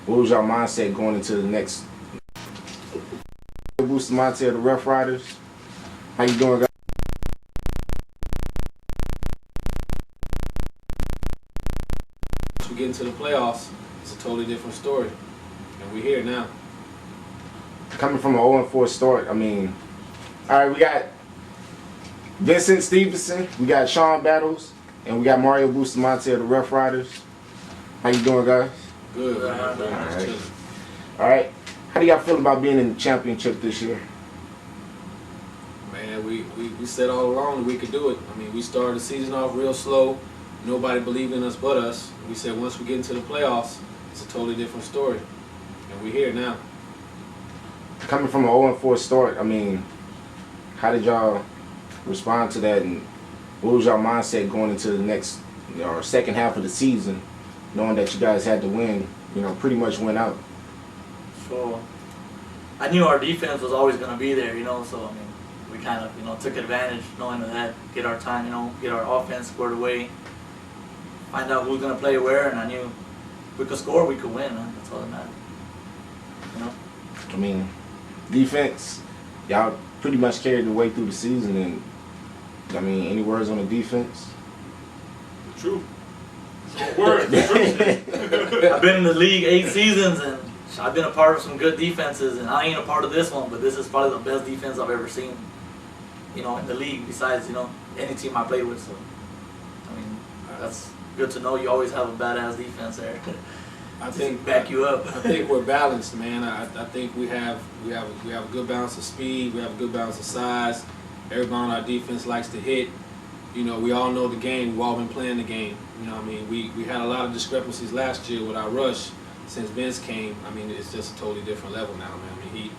what was your mindset going into the next? Bustamante of the Rough Riders. How you doing, guys? Once we get into the playoffs, it's a totally different story, and we're here now. Coming from an 0-4 start, I mean, all right, we got Vincent Stevenson, we got Sean Battles, and we got Mario Bustamante of the Rough Riders. How you doing, guys? Good, man. All right. All right. How do y'all feel about being in the championship this year? Man, we said all along that we could do it. I mean, we started the season off real slow. Nobody believed in us but us. We said once we get into the playoffs, it's a totally different story, and we're here now. Coming from an 0-4 start, I mean, how did y'all respond to that, and what was y'all mindset going into the next or second half of the season, knowing that you guys had to win, pretty much went out? So I knew our defense was always going to be there, so I mean, we kind of, took advantage knowing that, get our time, get our offense squared away, find out who's going to play where, and I knew if we could score, we could win, man. That's all that mattered. I mean, defense, y'all pretty much carried the way through the season, and I mean, any words on the defense? True. Words. I've been in the league 8 seasons, and I've been a part of some good defenses, and I ain't a part of this one, but this is probably the best defense I've ever seen, in the league, besides, any team I played with. So, I mean, that's good to know. You always have a badass defense there. I think back you up. I think we're balanced, man. I think we have a good balance of speed. We have a good balance of size. Everybody on our defense likes to hit. We all know the game. We've all been playing the game. I mean, we had a lot of discrepancies last year with our rush. Since Vince came, I mean, it's just a totally different level now, man. I mean,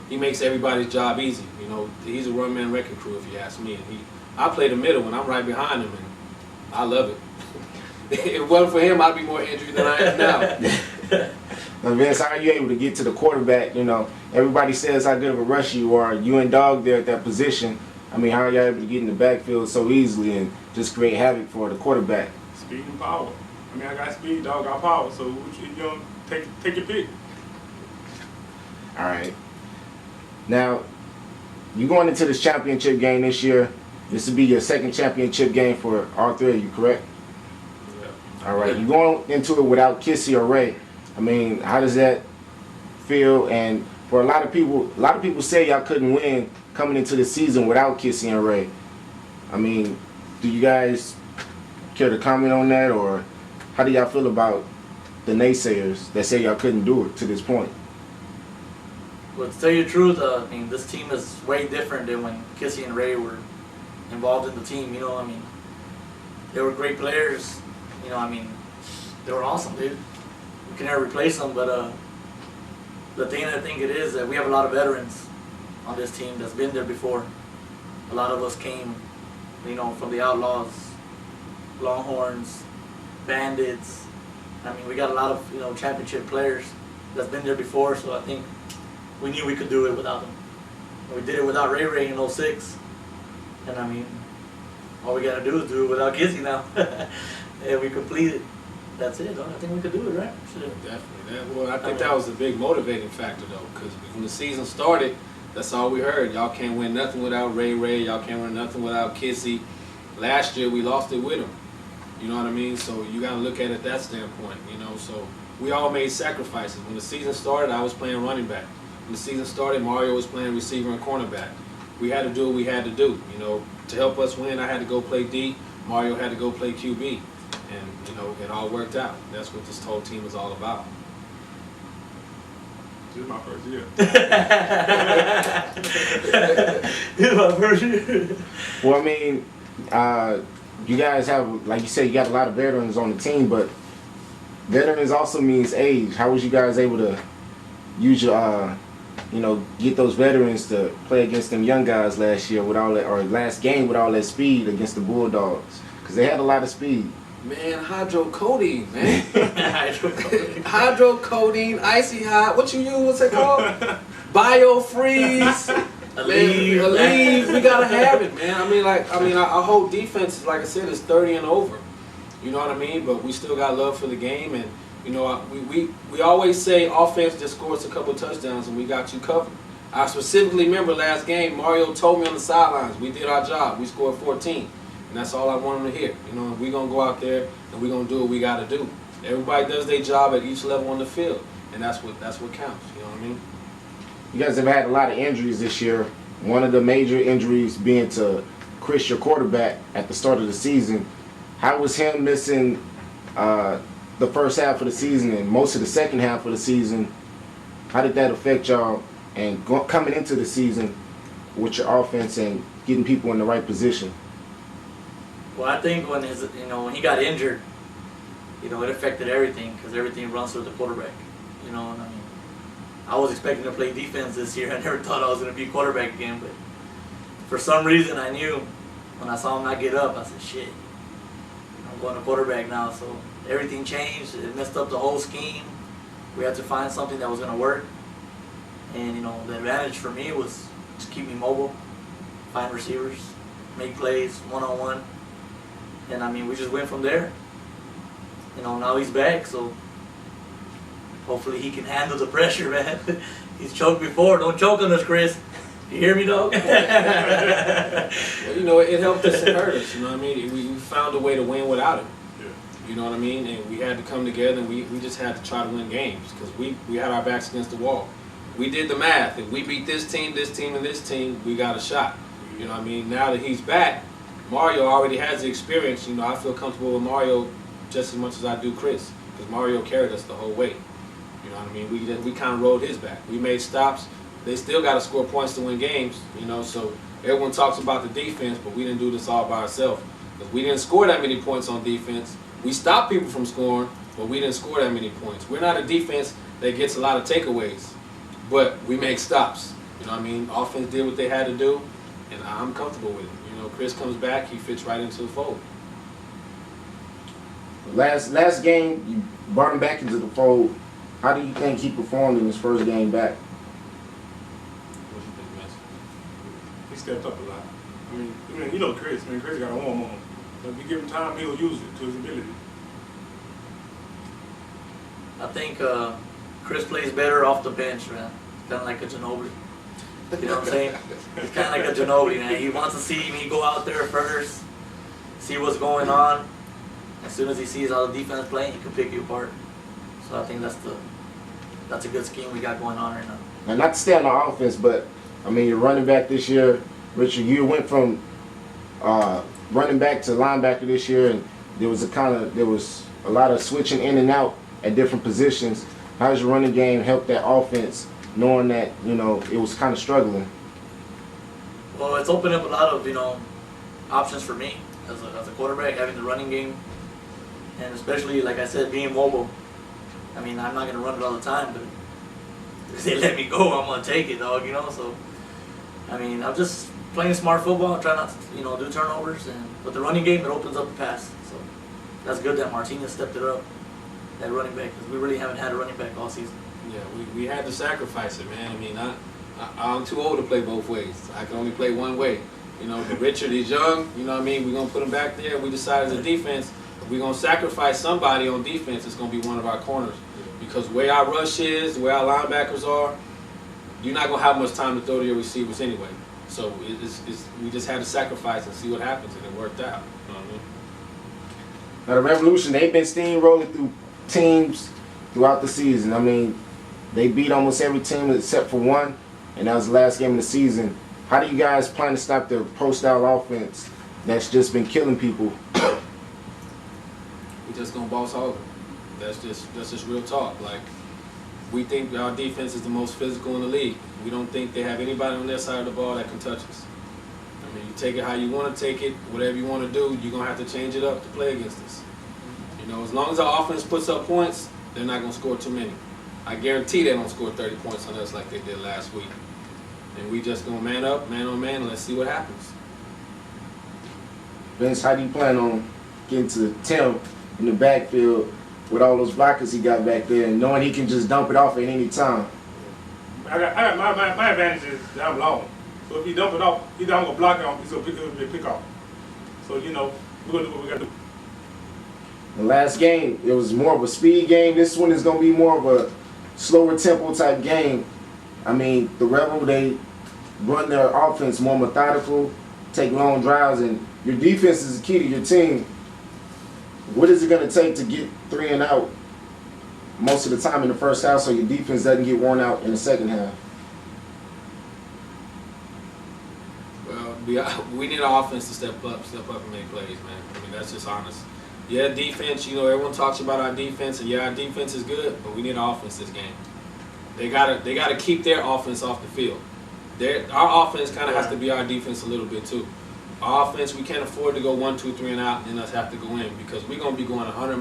he makes everybody's job easy. He's a one-man wrecking crew, if you ask me. And I play the middle, and I'm right behind him, and I love it. If it wasn't for him, I'd be more injured than I am now. Now, Vince, how are you able to get to the quarterback? Everybody says how good of a rusher you are. You and Dog there at that position. I mean, how are you able to get in the backfield so easily and just create havoc for the quarterback? Speed and power. I mean, I got speed, Dog got power. So take your pick. All right. Now, you going into this championship game this year. This will be your second championship game for all three of you, correct? Yeah. All right. You going into it without Kissy or Ray. I mean, how does that feel? And for a lot of people say y'all couldn't win coming into the season without Kissy and Ray. I mean, do you guys care to comment on that, or how do y'all feel about the naysayers that say y'all couldn't do it to this point? Well, to tell you the truth, I mean, this team is way different than when Kissy and Ray were involved in the team. I mean, they were great players. I mean, they were awesome, dude. We can never replace them, but the thing I think it is that we have a lot of veterans on this team that's been there before. A lot of us came, from the Outlaws, Longhorns, Bandits. I mean, we got a lot of, championship players that's been there before, so I think we knew we could do it without them. We did it without Ray in 06, and I mean, all we got to do is do it without Kizzy now. And we completed. That's it. I think we could do it, right? Sure. Definitely. Well, I think that was a big motivating factor, though, because when the season started, that's all we heard. Y'all can't win nothing without Ray. Y'all can't win nothing without Kissy. Last year, we lost it with him. You know what I mean? So you got to look at it that standpoint, So we all made sacrifices. When the season started, I was playing running back. When the season started, Mario was playing receiver and cornerback. We had to do what we had to do. To help us win, I had to go play D. Mario had to go play QB. And, it all worked out. That's what this whole team is all about. This is my first year. This is my first year. Well, I mean, you guys have, like you said, you got a lot of veterans on the team, but veterans also means age. How was you guys able to use your, get those veterans to play against them young guys last year with all that, or last game with all that speed against the Bulldogs? Because they had a lot of speed. Man, hydrocodone, man. Hydrocodone. Hydrocodone, icy hot. What you use? What's it called? Biofreeze. Aleve. We gotta have it, man. I mean, our whole defense, like I said, is 30 and over. You know what I mean? But we still got love for the game, and You know, we always say offense just scores a couple touchdowns and we got you covered. I specifically remember last game, Mario told me on the sidelines, we did our job. We scored 14. And that's all I want him to hear. You know, we're going to go out there and we're going to do what we got to do. Everybody does their job at each level on the field. And that's what counts. You know what I mean? You guys have had a lot of injuries this year. One of the major injuries being to Chris, your quarterback, at the start of the season. How was him missing the first half of the season and most of the second half of the season? How did that affect y'all and coming into the season with your offense and getting people in the right position? Well, I think when he got injured, it affected everything because everything runs through the quarterback. And I mean, I was expecting to play defense this year. I never thought I was going to be quarterback again, but for some reason I knew when I saw him not get up, I said, shit, I'm going to quarterback now. So everything changed. It messed up the whole scheme. We had to find something that was going to work. And, the advantage for me was just keep me mobile, find receivers, make plays, one-on-one. And, I mean, we just went from there. Now he's back, so hopefully he can handle the pressure, man. He's choked before. Don't choke on us, Chris. You hear me, dog? Well, it helped us and hurt us. You know what I mean? We found a way to win without him. You know what I mean? And we had to come together and we just had to try to win games because we had our backs against the wall. We did the math. If we beat this team, and this team, we got a shot. You know what I mean? Now that he's back, Mario already has the experience. I feel comfortable with Mario just as much as I do Chris because Mario carried us the whole way. You know what I mean? We kind of rode his back. We made stops. They still got to score points to win games. So everyone talks about the defense, but we didn't do this all by ourselves because we didn't score that many points on defense. We stopped people from scoring, but we didn't score that many points. We're not a defense that gets a lot of takeaways, but we make stops. You know what I mean? Offense did what they had to do, and I'm comfortable with it. Chris comes back, he fits right into the fold. Last game, you brought him back into the fold. How do you think he performed in his first game back? What do you think, Master? He stepped up a lot. I mean, Chris. Chris got a warm on him. So if you give him time, he'll use it to his ability. I think Chris plays better off the bench, man. Kind of like a Ginobili. You know what I'm saying? He's kind of like a Ginobili, man. He wants to see me go out there first, see what's going on. As soon as he sees how the defense playing, he can pick you apart. So I think that's a good scheme we got going on right now. Now, not to stay on the offense, but I mean, you're running back this year, Richard. You went from running back to linebacker this year, and there was a lot of switching in and out at different positions. How does your running game help that offense, knowing that it was kind of struggling? Well, it's opened up a lot of options for me as a quarterback, having the running game, and especially like I said, being mobile. I mean, I'm not gonna run it all the time, but if they let me go, I'm gonna take it, dog. So I mean, I'm just playing smart football, trying not to do turnovers, and with the running game, it opens up the pass. So that's good that Martinez stepped it up, that running back, because we really haven't had a running back all season. Yeah, we had to sacrifice it, man. I mean, I'm too old to play both ways. I can only play one way. Richard is young, we're going to put him back there. We decided as a defense, if we're going to sacrifice somebody on defense, it's going to be one of our corners. Because the way our rush is, the way our linebackers are, you're not going to have much time to throw to your receivers anyway. So we just had to sacrifice and see what happens, and it worked out. You know what I mean? Now, the Revolution, they've been steamrolling through teams throughout the season. I mean, they beat almost every team except for one, and that was the last game of the season. How do you guys plan to stop the pro-style offense that's just been killing people? We just gonna boss hog them. That's just real talk. Like, we think our defense is the most physical in the league. We don't think they have anybody on their side of the ball that can touch us. I mean, you take it how you want to take it. Whatever you want to do, you're gonna have to change it up to play against us. As long as our offense puts up points, they're not gonna score too many. I guarantee they don't score 30 points on us like they did last week. And we just gonna man up, man on man, and let's see what happens. Vince, how do you plan on getting to Tim in the backfield with all those blockers he got back there, and knowing he can just dump it off at any time? I got my advantage is that I'm long. So if you dump it off, either I'm gonna block it off, so it'll be a pick off. So we're gonna do what we gotta do. The last game, it was more of a speed game. This one is going to be more of a slower tempo type game. I mean, the Rebel, they run their offense more methodical, take long drives, and your defense is the key to your team. What is it going to take to get 3 and out most of the time in the first half so your defense doesn't get worn out in the second half? Well, we need our offense to step up and make plays, man. I mean, that's just honest. Yeah, defense, everyone talks about our defense, and yeah, our defense is good, but we need our offense this game. They gotta keep their offense off the field. Our offense kind of has to be our defense a little bit too. Our offense, we can't afford to go 1, 2, 3 and out and us have to go in because we're gonna be going 100 miles